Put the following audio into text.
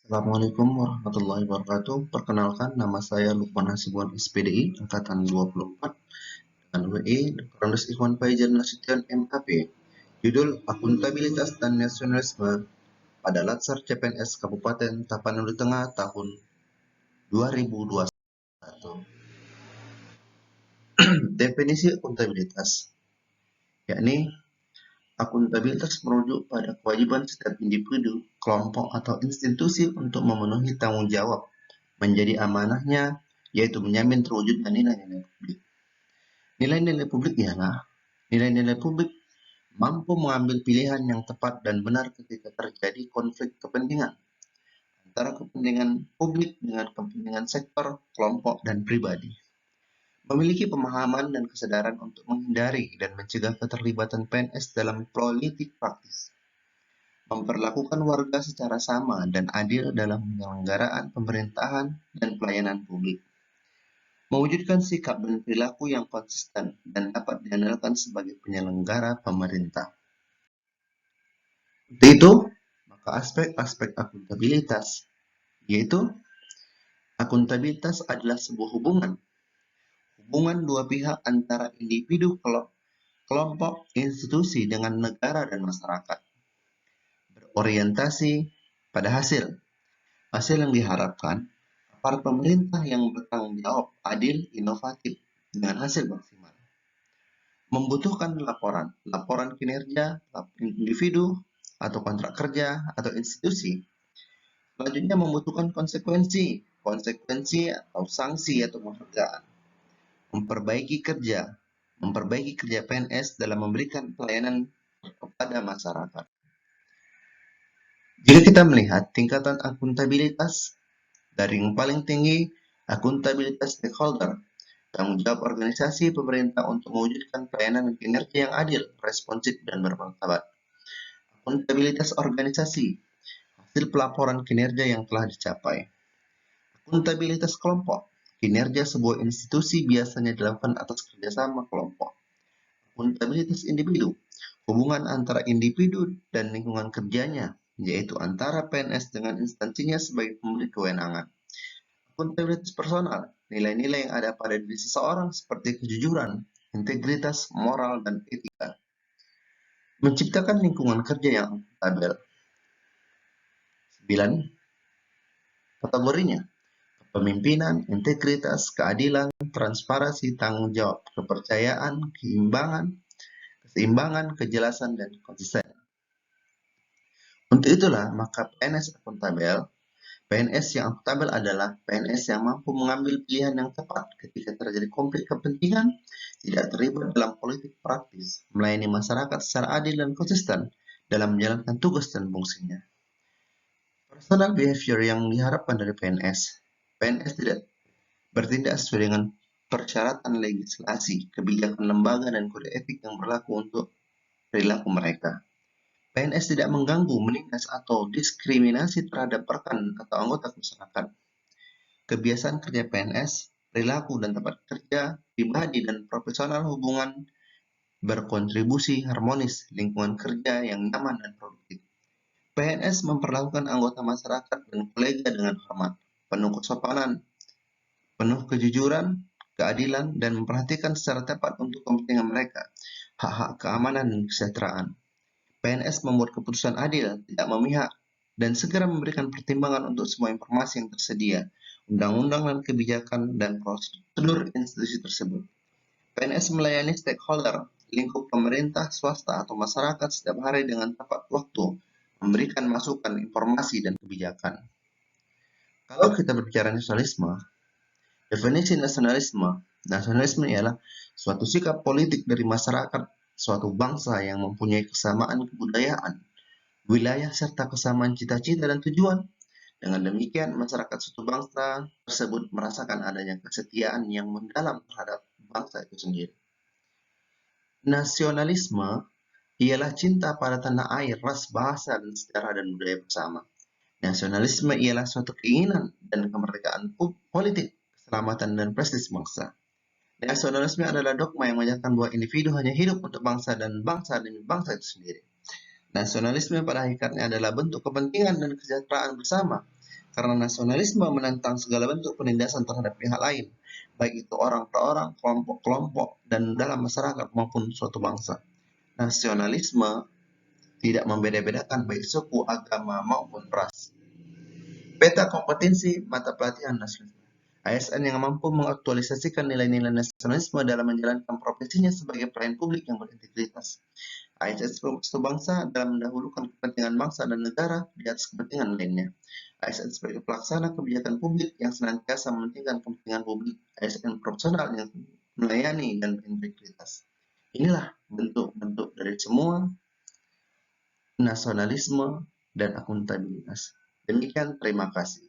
Assalamualaikum warahmatullahi wabarakatuh. Perkenalkan, nama saya Lukman Hasibuan SPDI, Angkatan 24, dengan WI, Dr. Andes Ikhwan Faizal Nasution MAP. Judul Akuntabilitas dan Nasionalisme pada Latsar CPNS Kabupaten Tapanuli Tengah tahun 2021. Definisi akuntabilitas, yakni akuntabilitas merujuk pada kewajiban setiap individu, kelompok, atau institusi untuk memenuhi tanggung jawab menjadi amanahnya, yaitu menjamin terwujudnya nilai-nilai publik. Nilai-nilai publik ialah nilai-nilai publik mampu mengambil pilihan yang tepat dan benar ketika terjadi konflik kepentingan antara kepentingan publik dengan kepentingan sektor, kelompok, dan pribadi. Memiliki pemahaman dan kesadaran untuk menghindari dan mencegah keterlibatan PNS dalam politik praktis. Memperlakukan warga secara sama dan adil dalam penyelenggaraan pemerintahan dan pelayanan publik. Mewujudkan sikap dan perilaku yang konsisten dan dapat diandalkan sebagai penyelenggara pemerintah. Untuk itu, maka aspek-aspek akuntabilitas, yaitu akuntabilitas adalah sebuah hubungan dua pihak antara individu, kelompok, institusi dengan negara dan masyarakat. Berorientasi pada hasil yang diharapkan aparat pemerintah yang bertanggung jawab, adil, inovatif, dengan hasil maksimal. Membutuhkan laporan kinerja individu atau kontrak kerja atau institusi. Selanjutnya membutuhkan konsekuensi atau sanksi atau penghargaan. Memperbaiki kerja PNS dalam memberikan pelayanan kepada masyarakat. Jika kita melihat tingkatan akuntabilitas dari yang paling tinggi, akuntabilitas stakeholder, tanggung jawab organisasi pemerintah untuk mewujudkan pelayanan dan kinerja yang adil, responsif, dan bermartabat. Akuntabilitas organisasi, hasil pelaporan kinerja yang telah dicapai. Akuntabilitas kelompok, kinerja sebuah institusi biasanya dilakukan atas kerjasama kelompok. Akuntabilitas individu, hubungan antara individu dan lingkungan kerjanya, yaitu antara PNS dengan instansinya sebagai pemberi kewenangan. Akuntabilitas personal, nilai-nilai yang ada pada diri seseorang seperti kejujuran, integritas, moral, dan etika. Menciptakan lingkungan kerja yang akuntabel. 9. Kategorinya: kepemimpinan, integritas, keadilan, transparansi, tanggung jawab, kepercayaan, keseimbangan, kejelasan, dan konsisten. Untuk itulah, maka PNS yang akuntabel adalah PNS yang mampu mengambil pilihan yang tepat ketika terjadi konflik kepentingan, tidak terlibat dalam politik praktis, melayani masyarakat secara adil dan konsisten dalam menjalankan tugas dan fungsinya. Personal behavior yang diharapkan dari PNS tidak bertindak sesuai dengan persyaratan legislasi, kebijakan lembaga, dan kode etik yang berlaku untuk perilaku mereka. PNS tidak mengganggu, menindas, atau diskriminasi terhadap rekan atau anggota masyarakat. Kebiasaan kerja PNS, perilaku dan tempat kerja, pribadi dan profesional hubungan berkontribusi harmonis lingkungan kerja yang nyaman dan produktif. PNS memperlakukan anggota masyarakat dan kolega dengan hormat, penuh kesopanan, penuh kejujuran, keadilan, dan memperhatikan secara tepat untuk kepentingan mereka, hak-hak keamanan dan kesejahteraan. PNS membuat keputusan adil, tidak memihak, dan segera memberikan pertimbangan untuk semua informasi yang tersedia, undang-undang dan kebijakan, dan prosedur institusi tersebut. PNS melayani stakeholder, lingkup pemerintah, swasta, atau masyarakat setiap hari dengan tepat waktu, memberikan masukan, informasi, dan kebijakan. Kalau kita berbicara nasionalisme, definisi nasionalisme ialah suatu sikap politik dari masyarakat suatu bangsa yang mempunyai kesamaan kebudayaan, wilayah, serta kesamaan cita-cita dan tujuan. Dengan demikian, masyarakat suatu bangsa tersebut merasakan adanya kesetiaan yang mendalam terhadap bangsa itu sendiri. Nasionalisme ialah cinta pada tanah air, ras, bahasa, dan sejarah dan budaya bersama. Nasionalisme ialah suatu keinginan dan kemerdekaan politik, keselamatan, dan prestis bangsa. Nasionalisme adalah dogma yang menyatakan bahwa individu hanya hidup untuk bangsa dan bangsa demi bangsa itu sendiri. Nasionalisme pada hakikatnya adalah bentuk kepentingan dan kesejahteraan bersama karena nasionalisme menentang segala bentuk penindasan terhadap pihak lain, baik itu orang per orang, kelompok-kelompok, dan dalam masyarakat maupun suatu bangsa. Nasionalisme tidak membeda-bedakan baik suku, agama, maupun ras. Peta kompetensi mata pelatihan nasionalisme. ASN yang mampu mengaktualisasikan nilai-nilai nasionalisme dalam menjalankan profesinya sebagai pelayan publik yang berintegritas. ASN sebagai satu bangsa dalam mendahulukan kepentingan bangsa dan negara di atas kepentingan lainnya. ASN sebagai pelaksana kebijakan publik yang senantiasa mementingkan kepentingan publik. ASN profesional yang melayani dan berintegritas. Inilah bentuk-bentuk dari semua nasionalisme dan akuntabilitas. Demikian, terima kasih.